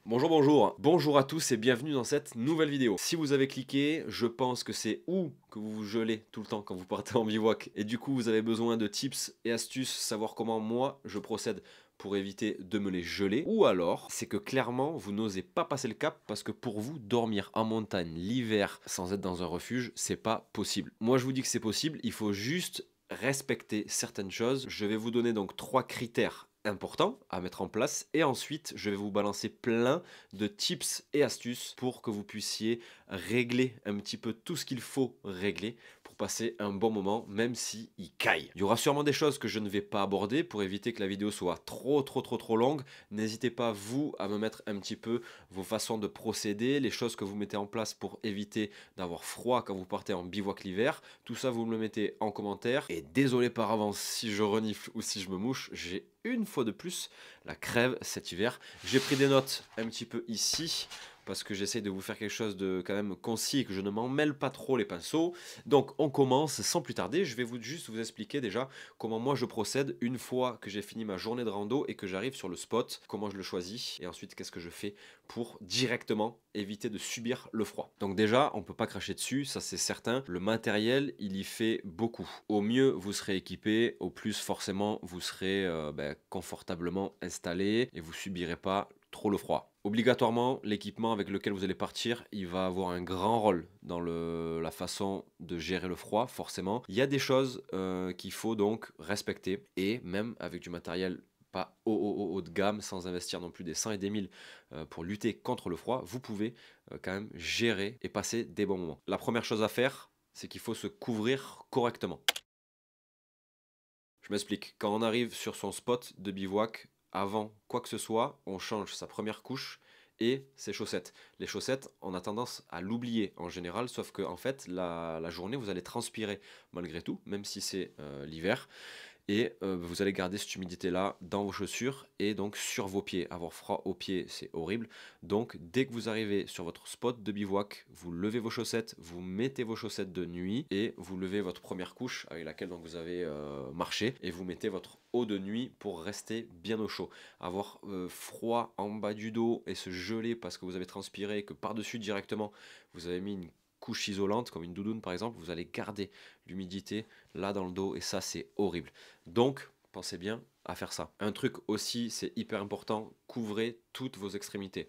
Bonjour à tous et bienvenue dans cette nouvelle vidéo. Si vous avez cliqué, je pense que c'est ou que vous vous gelez tout le temps quand vous partez en bivouac et du coup vous avez besoin de tips et astuces, savoir comment moi je procède pour éviter de me les geler, ou alors c'est que clairement vous n'osez pas passer le cap parce que pour vous dormir en montagne l'hiver sans être dans un refuge, c'est pas possible. Moi je vous dis que c'est possible, il faut juste respecter certaines choses. Je vais vous donner donc 3 critères importants à mettre en place et ensuite je vais vous balancer plein de tips et astuces pour que vous puissiez régler un petit peu tout ce qu'il faut régler pour passer un bon moment même si il caille. Il y aura sûrement des choses que je ne vais pas aborder pour éviter que la vidéo soit trop longue. N'hésitez pas vous à me mettre un petit peu vos façons de procéder, les choses que vous mettez en place pour éviter d'avoir froid quand vous partez en bivouac l'hiver. Tout ça vous me le mettez en commentaire et désolé par avance si je renifle ou si je me mouche, j'ai une fois de plus la crève cet hiver. J'ai pris des notes un petit peu ici parce que j'essaie de vous faire quelque chose de quand même concis et que je ne m'en mêle pas trop les pinceaux. Donc on commence sans plus tarder. Je vais juste vous expliquer déjà comment moi je procède une fois que j'ai fini ma journée de rando et que j'arrive sur le spot, comment je le choisis et ensuite qu'est-ce que je fais pour directement éviter de subir le froid. Donc déjà, on peut pas cracher dessus, ça c'est certain. Le matériel, il y fait beaucoup. Au mieux, vous serez équipé, au plus forcément, vous serez confortablement installé et vous subirez pas trop le froid. Obligatoirement, l'équipement avec lequel vous allez partir, il va avoir un grand rôle dans la façon de gérer le froid, forcément. Il y a des choses qu'il faut donc respecter, et même avec du matériel pas haut de gamme, sans investir non plus des 100 et des 1000 pour lutter contre le froid, vous pouvez quand même gérer et passer des bons moments. La première chose à faire, c'est qu'il faut se couvrir correctement. Je m'explique. Quand on arrive sur son spot de bivouac, avant quoi que ce soit, on change sa première couche et ses chaussettes. Les chaussettes, on a tendance à l'oublier en général, sauf que en fait, la journée, vous allez transpirer malgré tout, même si c'est l'hiver. Et vous allez garder cette humidité-là dans vos chaussures et donc sur vos pieds. Avoir froid aux pieds, c'est horrible. Donc dès que vous arrivez sur votre spot de bivouac, vous levez vos chaussettes, vous mettez vos chaussettes de nuit et vous levez votre première couche avec laquelle donc vous avez marché et vous mettez votre haut de nuit pour rester bien au chaud. Avoir froid en bas du dos et se geler parce que vous avez transpiré et que par-dessus directement vous avez mis une couche isolante comme une doudoune par exemple, vous allez garder l'humidité là dans le dos et ça c'est horrible. Donc pensez bien à faire ça. Un truc aussi, c'est hyper important, couvrez toutes vos extrémités.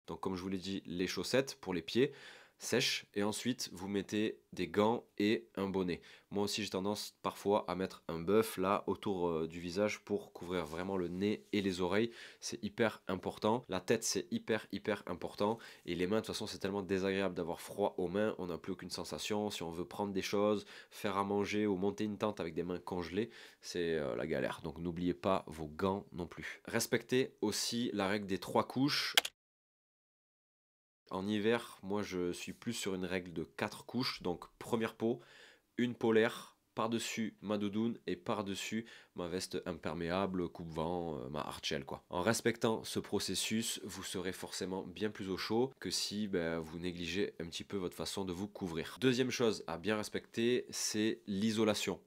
Donc comme je vous l'ai dit, les chaussettes pour les pieds sèches et ensuite vous mettez des gants et un bonnet. Moi aussi j'ai tendance parfois à mettre un buff là autour du visage pour couvrir vraiment le nez et les oreilles. C'est hyper important. La tête c'est hyper important et les mains de toute façon c'est tellement désagréable d'avoir froid aux mains. On n'a plus aucune sensation. Si on veut prendre des choses, faire à manger ou monter une tente avec des mains congelées, c'est la galère. Donc n'oubliez pas vos gants non plus. Respectez aussi la règle des 3 couches. En hiver, moi je suis plus sur une règle de 4 couches. Donc première peau, une polaire, par-dessus ma doudoune et par-dessus ma veste imperméable, coupe-vent, ma hardshell quoi. En respectant ce processus, vous serez forcément bien plus au chaud que si vous négligez un petit peu votre façon de vous couvrir. Deuxième chose à bien respecter, c'est l'isolation.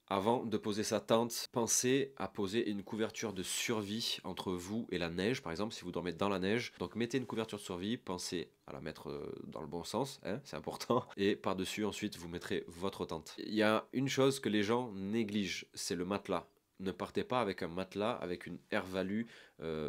Avant de poser sa tente, pensez à poser une couverture de survie entre vous et la neige, par exemple si vous dormez dans la neige. Donc mettez une couverture de survie, pensez à la mettre dans le bon sens, hein, c'est important. Et par-dessus ensuite vous mettrez votre tente. Il y a une chose que les gens négligent, c'est le matelas. Ne partez pas avec un matelas avec une airvalue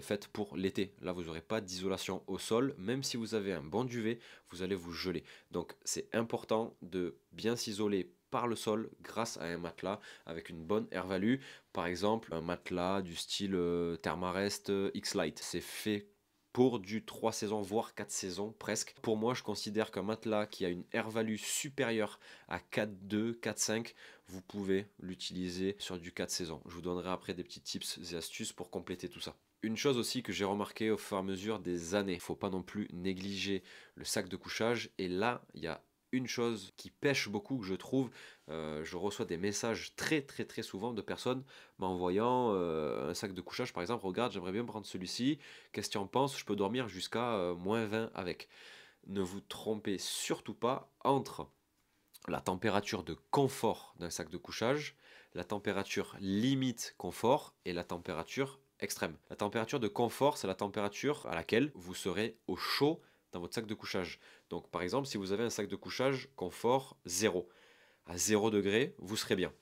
faite pour l'été. Là, vous n'aurez pas d'isolation au sol. Même si vous avez un bon duvet, vous allez vous geler. Donc, c'est important de bien s'isoler par le sol grâce à un matelas avec une bonne airvalue. Par exemple, un matelas du style Thermarest X-Lite. C'est fait pour du 3 saisons, voire 4 saisons presque. Pour moi, je considère qu'un matelas qui a une airvalue supérieure à 4,2, 4,5, vous pouvez l'utiliser sur du 4 saisons. Je vous donnerai après des petits tips et astuces pour compléter tout ça. Une chose aussi que j'ai remarqué au fur et à mesure des années, il ne faut pas non plus négliger le sac de couchage. Et là, il y a une chose qui pêche beaucoup que je trouve, je reçois des messages très souvent de personnes m'envoyant un sac de couchage par exemple, regarde j'aimerais bien prendre celui-ci, qu'est-ce que tu en penses, je peux dormir jusqu'à -20 avec. Ne vous trompez surtout pas entre la température de confort d'un sac de couchage, la température limite confort et la température extrême. La température de confort, c'est la température à laquelle vous serez au chaud dans votre sac de couchage. Donc par exemple, si vous avez un sac de couchage confort 0, à 0 degré, vous serez bien.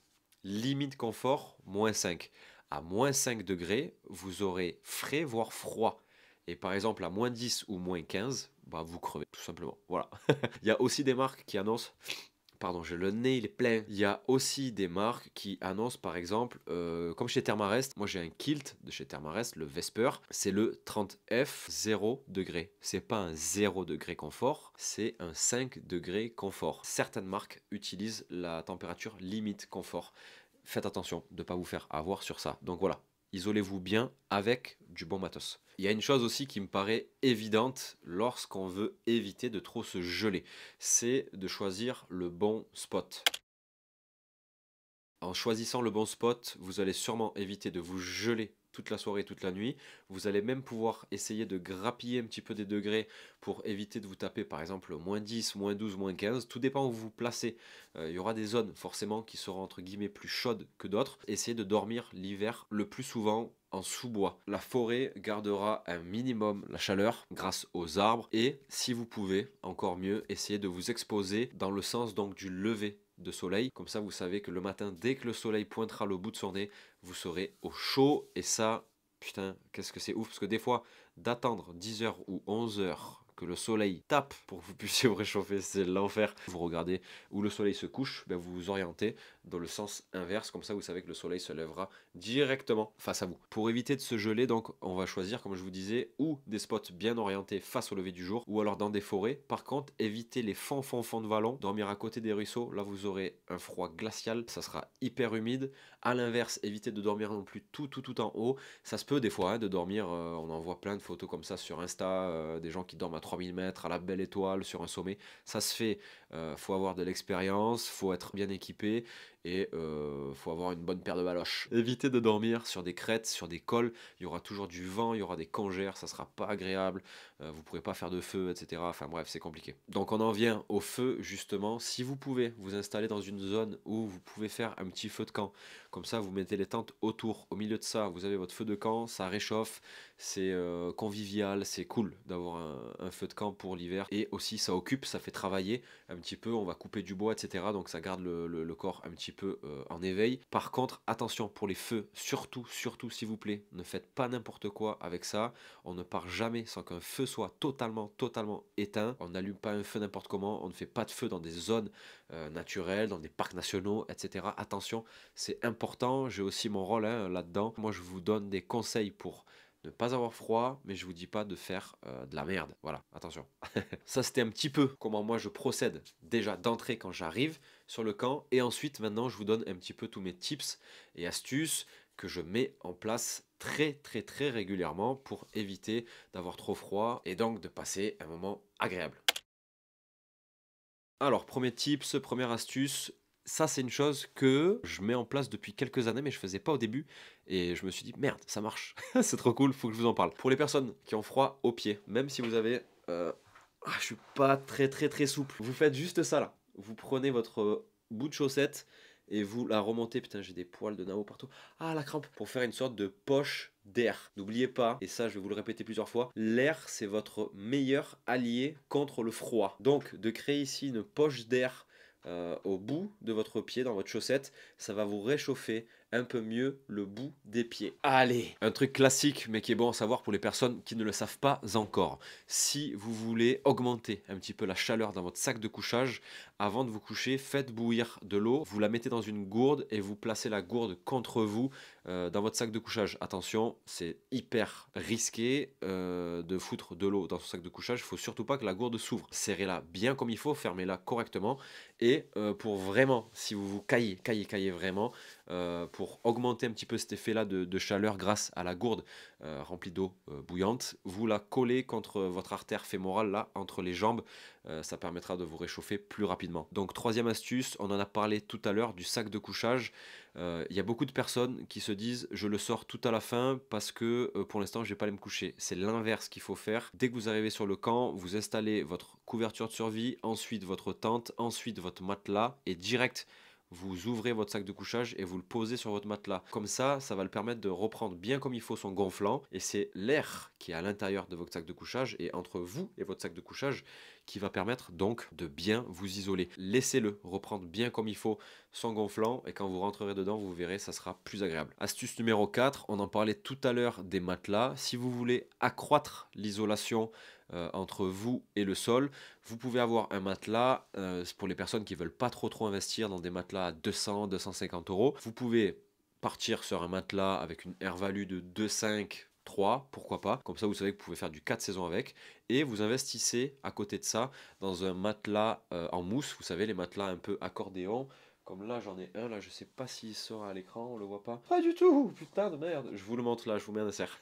Limite confort, moins 5. À moins 5 degrés, vous aurez frais, voire froid. Et par exemple, à moins 10 ou moins 15, bah, vous crevez, tout simplement. Voilà. Il y a aussi des marques qui annoncent. Pardon, j'ai le nez, il est plein. Il y a aussi des marques qui annoncent, par exemple, comme chez Thermarest, moi j'ai un kilt de chez Thermarest, le Vesper, c'est le 30F 0 degré. C'est pas un 0 degré confort, c'est un 5 degré confort. Certaines marques utilisent la température limite confort. Faites attention de ne pas vous faire avoir sur ça. Donc voilà, isolez-vous bien avec du bon matos. Il y a une chose aussi qui me paraît évidente lorsqu'on veut éviter de trop se geler, c'est de choisir le bon spot. En choisissant le bon spot, vous allez sûrement éviter de vous geler toute la soirée, toute la nuit. Vous allez même pouvoir essayer de grappiller un petit peu des degrés pour éviter de vous taper par exemple moins 10, moins 12, moins 15. Tout dépend où vous vous placez. Il y aura des zones forcément qui seront entre guillemets plus chaudes que d'autres. Essayez de dormir l'hiver le plus souvent en sous-bois. La forêt gardera un minimum la chaleur grâce aux arbres et si vous pouvez, encore mieux, essayez de vous exposer dans le sens donc du lever de soleil. Comme ça, vous savez que le matin, dès que le soleil pointera le bout de son nez, vous serez au chaud. Et ça, putain, qu'est-ce que c'est ouf. Parce que des fois, d'attendre 10 heures ou 11 heures que le soleil tape pour que vous puissiez vous réchauffer, c'est l'enfer. Vous regardez où le soleil se couche, ben vous vous orientez dans le sens inverse. Comme ça, vous savez que le soleil se lèvera directement face à vous. Pour éviter de se geler, donc, on va choisir, comme je vous disais, ou des spots bien orientés face au lever du jour, ou alors dans des forêts. Par contre, évitez les fonds de vallon. Dormir à côté des ruisseaux, là, vous aurez un froid glacial. Ça sera hyper humide. À l'inverse, évitez de dormir non plus tout en haut. Ça se peut des fois hein, de dormir, on en voit plein de photos comme ça sur Insta, des gens qui dorment à 3000 mètres, à la belle étoile, sur un sommet. Ça se fait, faut avoir de l'expérience, faut être bien équipé et faut avoir une bonne paire de baloches. Évitez de dormir sur des crêtes, sur des cols, il y aura toujours du vent, il y aura des congères, ça sera pas agréable, vous pourrez pas faire de feu, etc. Enfin bref, c'est compliqué. Donc on en vient au feu justement, si vous pouvez vous installer dans une zone où vous pouvez faire un petit feu de camp, comme ça vous mettez les tentes autour, au milieu de ça vous avez votre feu de camp, ça réchauffe, c'est convivial, c'est cool d'avoir un feu de camp pour l'hiver et aussi ça occupe, ça fait travailler un petit peu, on va couper du bois, etc. Donc ça garde le corps un petit peu en éveil. Par contre, attention pour les feux, surtout s'il vous plaît, ne faites pas n'importe quoi avec ça. On ne part jamais sans qu'un feu soit totalement éteint. On n'allume pas un feu n'importe comment, on ne fait pas de feu dans des zones naturelles, dans des parcs nationaux, etc. Attention, c'est important, j'ai aussi mon rôle hein, là-dedans. Moi je vous donne des conseils pour ne pas avoir froid, mais je vous dis pas de faire de la merde. Voilà, attention. Ça, c'était un petit peu comment moi je procède déjà d'entrée quand j'arrive sur le camp. Et ensuite, maintenant, je vous donne un petit peu tous mes tips et astuces que je mets en place très régulièrement pour éviter d'avoir trop froid et donc de passer un moment agréable. Alors, premier tips, première astuce, ça c'est une chose que je mets en place depuis quelques années mais je faisais pas au début et je me suis dit merde ça marche, c'est trop cool, faut que je vous en parle. Pour les personnes qui ont froid aux pieds, même si vous avez... je suis pas très souple, vous faites juste ça là, vous prenez votre bout de chaussette et vous la remontez, putain j'ai des poils de Nao partout, ah la crampe, pour faire une sorte de poche d'air. N'oubliez pas, et ça je vais vous le répéter plusieurs fois, l'air c'est votre meilleur allié contre le froid. Donc de créer ici une poche d'air au bout de votre pied, dans votre chaussette, ça va vous réchauffer un peu mieux le bout des pieds. Allez, un truc classique mais qui est bon à savoir pour les personnes qui ne le savent pas encore. Si vous voulez augmenter un petit peu la chaleur dans votre sac de couchage, avant de vous coucher, faites bouillir de l'eau, vous la mettez dans une gourde et vous placez la gourde contre vous dans votre sac de couchage. Attention, c'est hyper risqué de foutre de l'eau dans son sac de couchage, il faut surtout pas que la gourde s'ouvre. Serrez-la bien comme il faut, fermez-la correctement et pour vraiment, si vous vous caillez vraiment, pour augmenter un petit peu cet effet-là de chaleur grâce à la gourde remplie d'eau bouillante, vous la collez contre votre artère fémorale là, entre les jambes, ça permettra de vous réchauffer plus rapidement. Donc troisième astuce, on en a parlé tout à l'heure du sac de couchage. Il y a beaucoup de personnes qui se disent je le sors tout à la fin parce que pour l'instant je vais pas aller me coucher. C'est l'inverse qu'il faut faire. Dès que vous arrivez sur le camp, vous installez votre couverture de survie, ensuite votre tente, ensuite votre matelas et direct vous ouvrez votre sac de couchage et vous le posez sur votre matelas. Comme ça va le permettre de reprendre bien comme il faut son gonflant. Et c'est l'air qui est à l'intérieur de votre sac de couchage et entre vous et votre sac de couchage qui va permettre donc de bien vous isoler. Laissez-le reprendre bien comme il faut son gonflant et quand vous rentrerez dedans, vous verrez, ça sera plus agréable. Astuce numéro 4, on en parlait tout à l'heure des matelas. Si vous voulez accroître l'isolation entre vous et le sol, vous pouvez avoir un matelas, pour les personnes qui veulent pas trop investir dans des matelas à 200-250 euros. Vous pouvez partir sur un matelas avec une R-value de 2,5, 3, pourquoi pas. Comme ça, vous savez que vous pouvez faire du 4 saisons avec. Et vous investissez à côté de ça dans un matelas en mousse. Vous savez, les matelas un peu accordéon. Comme là, j'en ai un, là, je sais pas s'il sera à l'écran, on le voit pas. Pas du tout, putain de merde. Je vous le montre là, je vous mets un insert.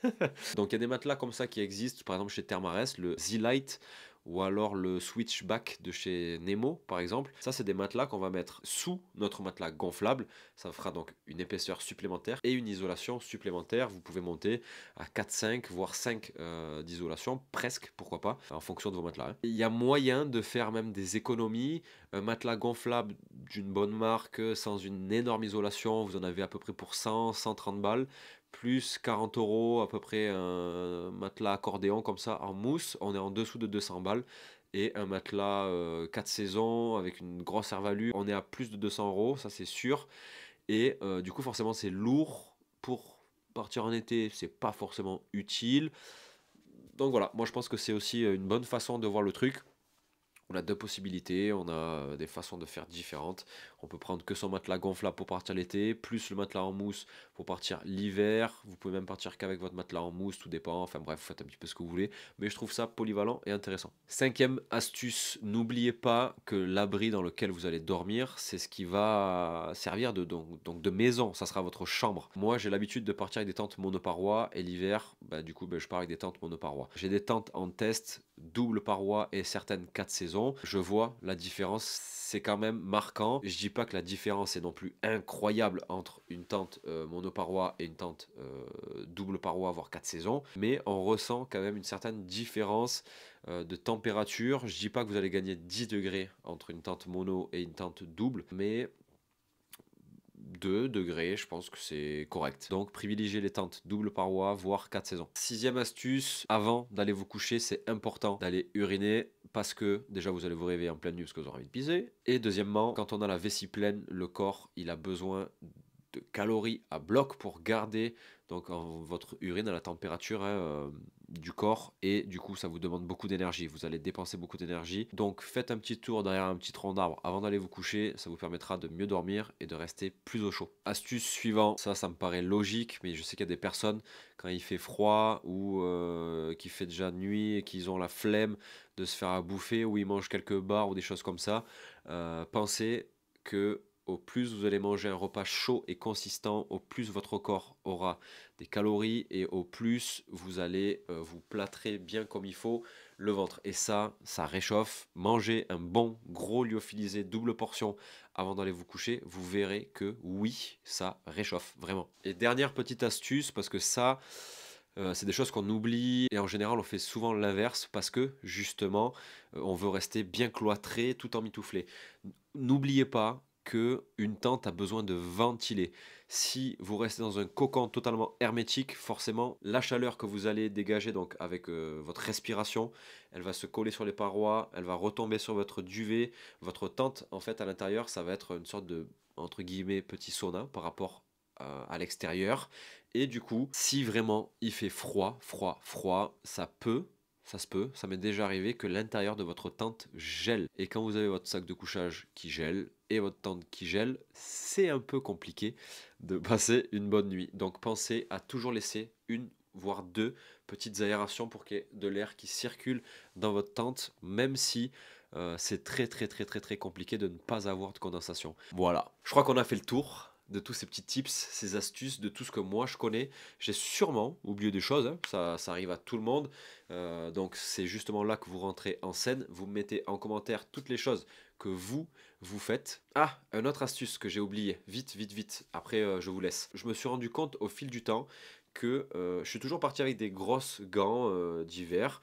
Donc il y a des matelas comme ça qui existent, par exemple chez Thermarest, le Z-Lite ou alors le Switchback de chez Nemo par exemple. Ça c'est des matelas qu'on va mettre sous notre matelas gonflable. Ça fera donc une épaisseur supplémentaire et une isolation supplémentaire. Vous pouvez monter à 4, 5 voire 5 d'isolation, presque, pourquoi pas, en fonction de vos matelas, hein. Il y a moyen de faire même des économies. Un matelas gonflable d'une bonne marque sans une énorme isolation, vous en avez à peu près pour 100-130 balles, plus 40 euros à peu près un matelas accordéon comme ça en mousse, on est en dessous de 200 balles. Et un matelas 4 saisons avec une grosse air-value, on est à plus de 200 euros, ça c'est sûr. Et du coup forcément c'est lourd pour partir en été, c'est pas forcément utile. Donc voilà, moi je pense que c'est aussi une bonne façon de voir le truc. On a deux possibilités, on a des façons de faire différentes. On peut prendre que son matelas gonflable pour partir l'été, plus le matelas en mousse pour partir l'hiver. Vous pouvez même partir qu'avec votre matelas en mousse, tout dépend. Enfin bref, faites un petit peu ce que vous voulez. Mais je trouve ça polyvalent et intéressant. Cinquième astuce, n'oubliez pas que l'abri dans lequel vous allez dormir, c'est ce qui va servir donc de maison. Ça sera votre chambre. Moi, j'ai l'habitude de partir avec des tentes monoparois et l'hiver, du coup, je pars avec des tentes monoparois. J'ai des tentes en test double paroi et certaines 4 saisons. Je vois la différence, c'est quand même marquant. Je dis pas que la différence est non plus incroyable entre une tente monoparoi et une tente double paroi, voire 4 saisons, mais on ressent quand même une certaine différence de température. Je dis pas que vous allez gagner 10 degrés entre une tente mono et une tente double, mais 2 degrés, je pense que c'est correct. Donc privilégiez les tentes double paroi, voire 4 saisons. Sixième astuce, avant d'aller vous coucher, c'est important d'aller uriner parce que déjà vous allez vous réveiller en pleine nuit parce que vous aurez envie de pisser. Et deuxièmement, quand on a la vessie pleine, le corps il a besoin de calories à bloc pour garder donc votre urine à la température du corps et du coup ça vous demande beaucoup d'énergie, vous allez dépenser beaucoup d'énergie, donc faites un petit tour derrière un petit tronc d'arbre avant d'aller vous coucher, ça vous permettra de mieux dormir et de rester plus au chaud. Astuce suivante, ça me paraît logique mais je sais qu'il y a des personnes quand il fait froid ou qu'il fait déjà nuit et qu'ils ont la flemme de se faire à bouffer ou ils mangent quelques barres ou des choses comme ça, pensez que au plus vous allez manger un repas chaud et consistant, au plus votre corps aura des calories et au plus vous allez vous plâtrer bien comme il faut le ventre. Et ça réchauffe. Mangez un bon gros lyophilisé double portion avant d'aller vous coucher. Vous verrez que oui, ça réchauffe vraiment. Et dernière petite astuce, parce que ça... c'est des choses qu'on oublie et en général on fait souvent l'inverse parce que justement on veut rester bien cloîtré tout en mitouflé. N'oubliez pas que une tente a besoin de ventiler. Si vous restez dans un cocon totalement hermétique, forcément la chaleur que vous allez dégager donc avec votre respiration, elle va se coller sur les parois, elle va retomber sur votre duvet. Votre tente en fait à l'intérieur, ça va être une sorte de entre guillemets petit sauna par rapport à l'extérieur. Et du coup, si vraiment il fait froid, ça se peut, ça m'est déjà arrivé que l'intérieur de votre tente gèle. Et quand vous avez votre sac de couchage qui gèle et votre tente qui gèle, c'est un peu compliqué de passer une bonne nuit. Donc pensez à toujours laisser une voire deux petites aérations pour qu'il y ait de l'air qui circule dans votre tente, même si c'est très compliqué de ne pas avoir de condensation. Voilà, je crois qu'on a fait le tour de tous ces petits tips, ces astuces, de tout ce que moi je connais. J'ai sûrement oublié des choses, hein. Ça arrive à tout le monde. Donc c'est justement là que vous rentrez en scène. Vous mettez en commentaire toutes les choses que vous faites. Ah, une autre astuce que j'ai oublié. Vite. Après, je vous laisse. Je me suis rendu compte au fil du temps que je suis toujours parti avec des grosses gants d'hiver.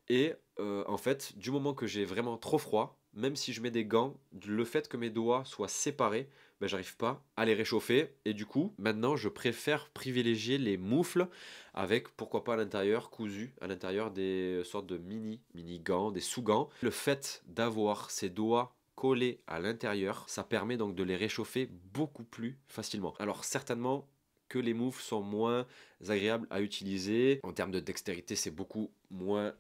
Et en fait, du moment que j'ai vraiment trop froid, même si je mets des gants, le fait que mes doigts soient séparés ben, j'arrive pas à les réchauffer. Et du coup, maintenant, je préfère privilégier les moufles avec, pourquoi pas à l'intérieur, cousu, à l'intérieur des sortes de mini gants, des sous-gants. Le fait d'avoir ces doigts collés à l'intérieur, ça permet donc de les réchauffer beaucoup plus facilement. Alors certainement que les moufles sont moins agréables à utiliser. En termes de dextérité, c'est beaucoup moins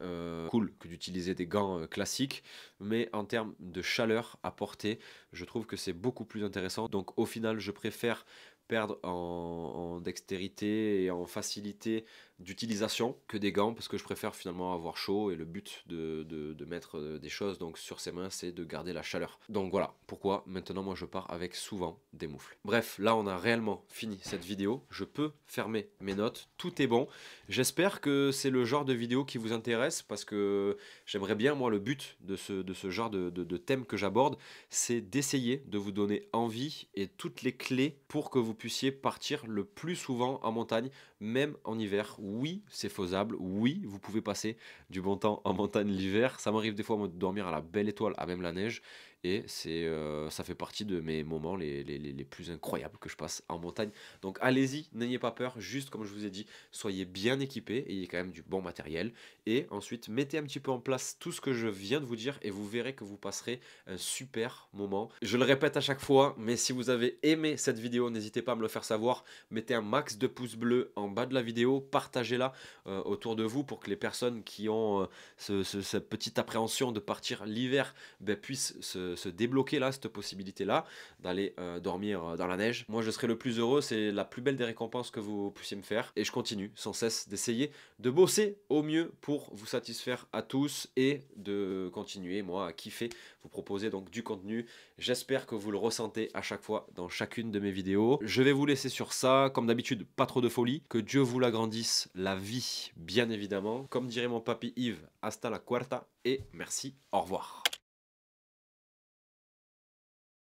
cool que d'utiliser des gants classiques. Mais en termes de chaleur apportée, je trouve que c'est beaucoup plus intéressant. Donc au final, je préfère perdre en dextérité et en facilité d'utilisation que des gants parce que je préfère finalement avoir chaud et le but de mettre des choses donc sur ses mains c'est de garder la chaleur. Donc voilà pourquoi maintenant moi je pars avec souvent des moufles. Bref, là on a réellement fini cette vidéo, je peux fermer mes notes, tout est bon. J'espère que c'est le genre de vidéo qui vous intéresse parce que j'aimerais bien, moi le but de ce genre de thème que j'aborde, c'est d'essayer de vous donner envie et toutes les clés pour que vous puissiez partir le plus souvent en montagne, même en hiver. Oui, c'est faisable, oui, vous pouvez passer du bon temps en montagne l'hiver. Ça m'arrive des fois moi, de dormir à la belle étoile, à même la neige, et ça fait partie de mes moments les plus incroyables que je passe en montagne. Donc allez-y, n'ayez pas peur, juste comme je vous ai dit, soyez bien équipés, ayez quand même du bon matériel, et ensuite mettez un petit peu en place tout ce que je viens de vous dire, et vous verrez que vous passerez un super moment. Je le répète à chaque fois, mais si vous avez aimé cette vidéo, n'hésitez pas à me le faire savoir, mettez un max de pouces bleus en bas de la vidéo, partagez-la autour de vous pour que les personnes qui ont cette petite appréhension de partir l'hiver puissent se débloquer là, cette possibilité-là, d'aller dormir dans la neige. Moi, je serai le plus heureux, c'est la plus belle des récompenses que vous puissiez me faire. Et je continue sans cesse d'essayer de bosser au mieux pour vous satisfaire à tous et de continuer, moi, à kiffer, vous proposer donc du contenu. J'espère que vous le ressentez à chaque fois dans chacune de mes vidéos. Je vais vous laisser sur ça, comme d'habitude, pas trop de folie. Que Dieu vous l'agrandisse, la vie, bien évidemment. Comme dirait mon papy Yves, hasta la cuarta et merci, au revoir.